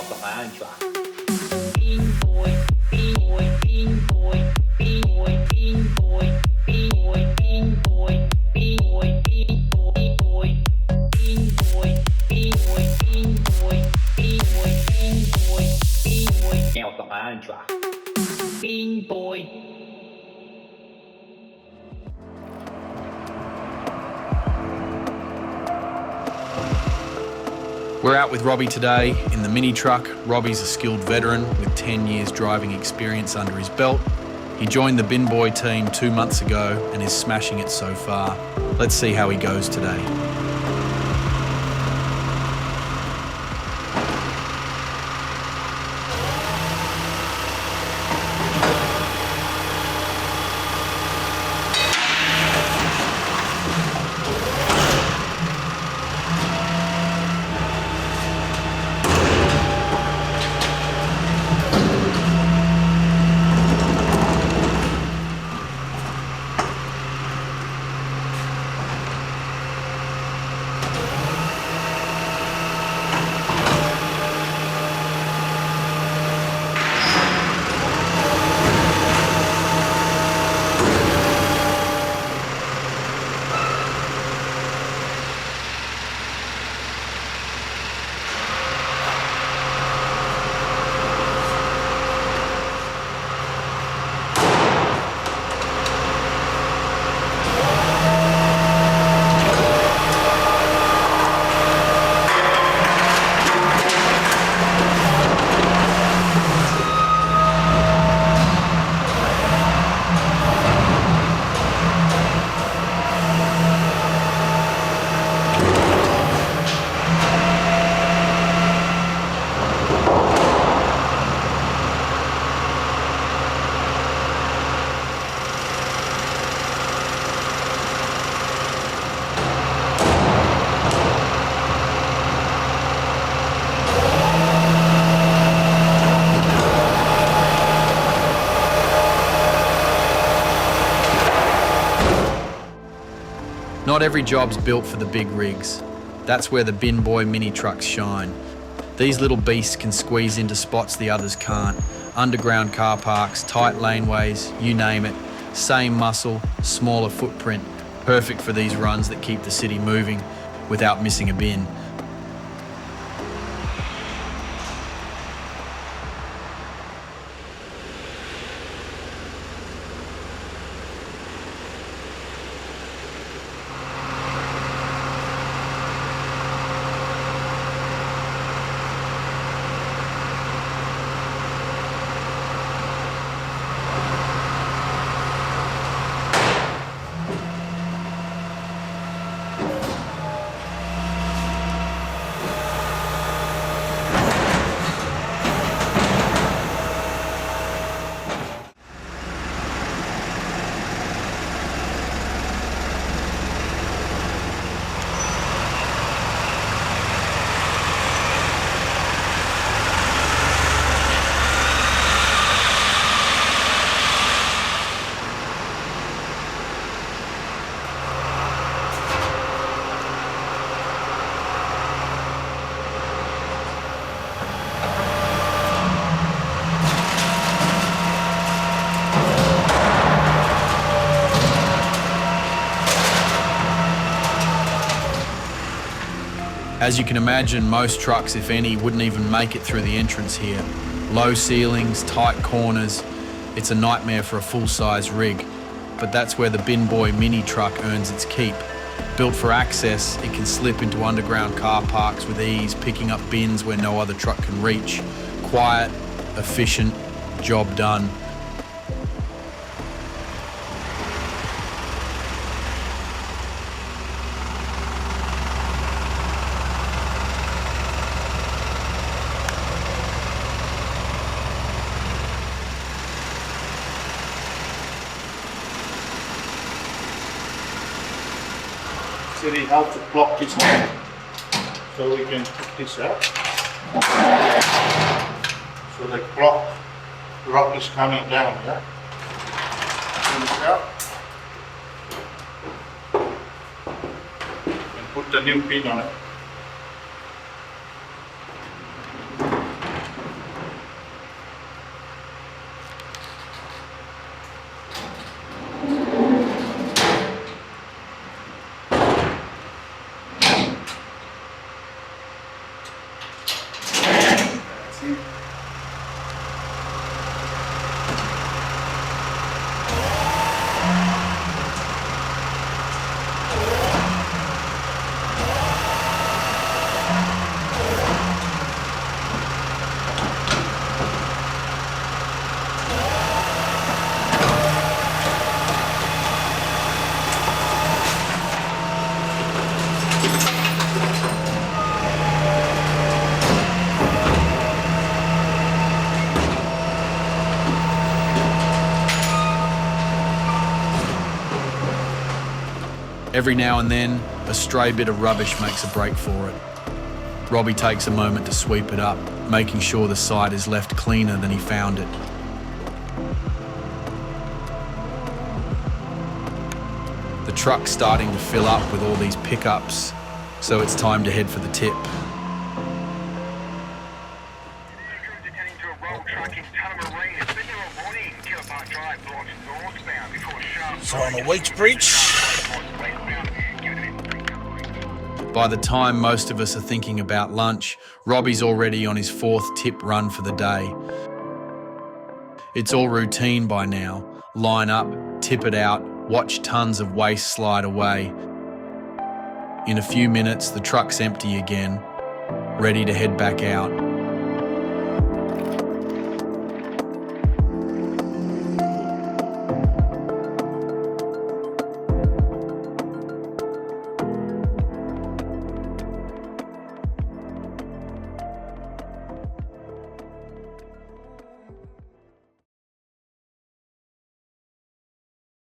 off the iron truck. Bean boy, bean boy, bean boy, bean boy, bean boy, bean boy, bean boy, bean boy, bean boy, bean boy, bean boy, bean boy, bean boy, bean boy, bean boy, bean boy, down off the iron truck. Bean boy. We're out with Robbie today in the mini truck. Robbie's a skilled veteran with 10 years driving experience under his belt. He joined the Bin Boy team 2 months ago and is smashing it so far. Let's see how he goes today. Not every job's built for the big rigs. That's where the Bin Boy mini trucks shine. These little beasts can squeeze into spots the others can't. Underground car parks, tight laneways, you name it. Same muscle, smaller footprint. Perfect for these runs that keep the city moving without missing a bin. As you can imagine, most trucks, if any, wouldn't even make it through the entrance here. Low ceilings, tight corners. It's a nightmare for a full-size rig. But that's where the Bin Boy mini truck earns its keep. Built for access, it can slip into underground car parks with ease, picking up bins where no other truck can reach. Quiet, efficient, job done. See how to block this out. So we can put this out. So the rock is coming down, yeah? Pull this out. And put the new pin on it. Every now and then, a stray bit of rubbish makes a break for it. Robbie takes a moment to sweep it up, making sure the site is left cleaner than he found it. The truck's starting to fill up with all these pickups, so it's time to head for the tip. So on the Weech Bridge. By the time most of us are thinking about lunch, Robbie's already on his 4th tip run for the day. It's all routine by now. Line up, tip it out, watch tons of waste slide away. In a few minutes, the truck's empty again, ready to head back out.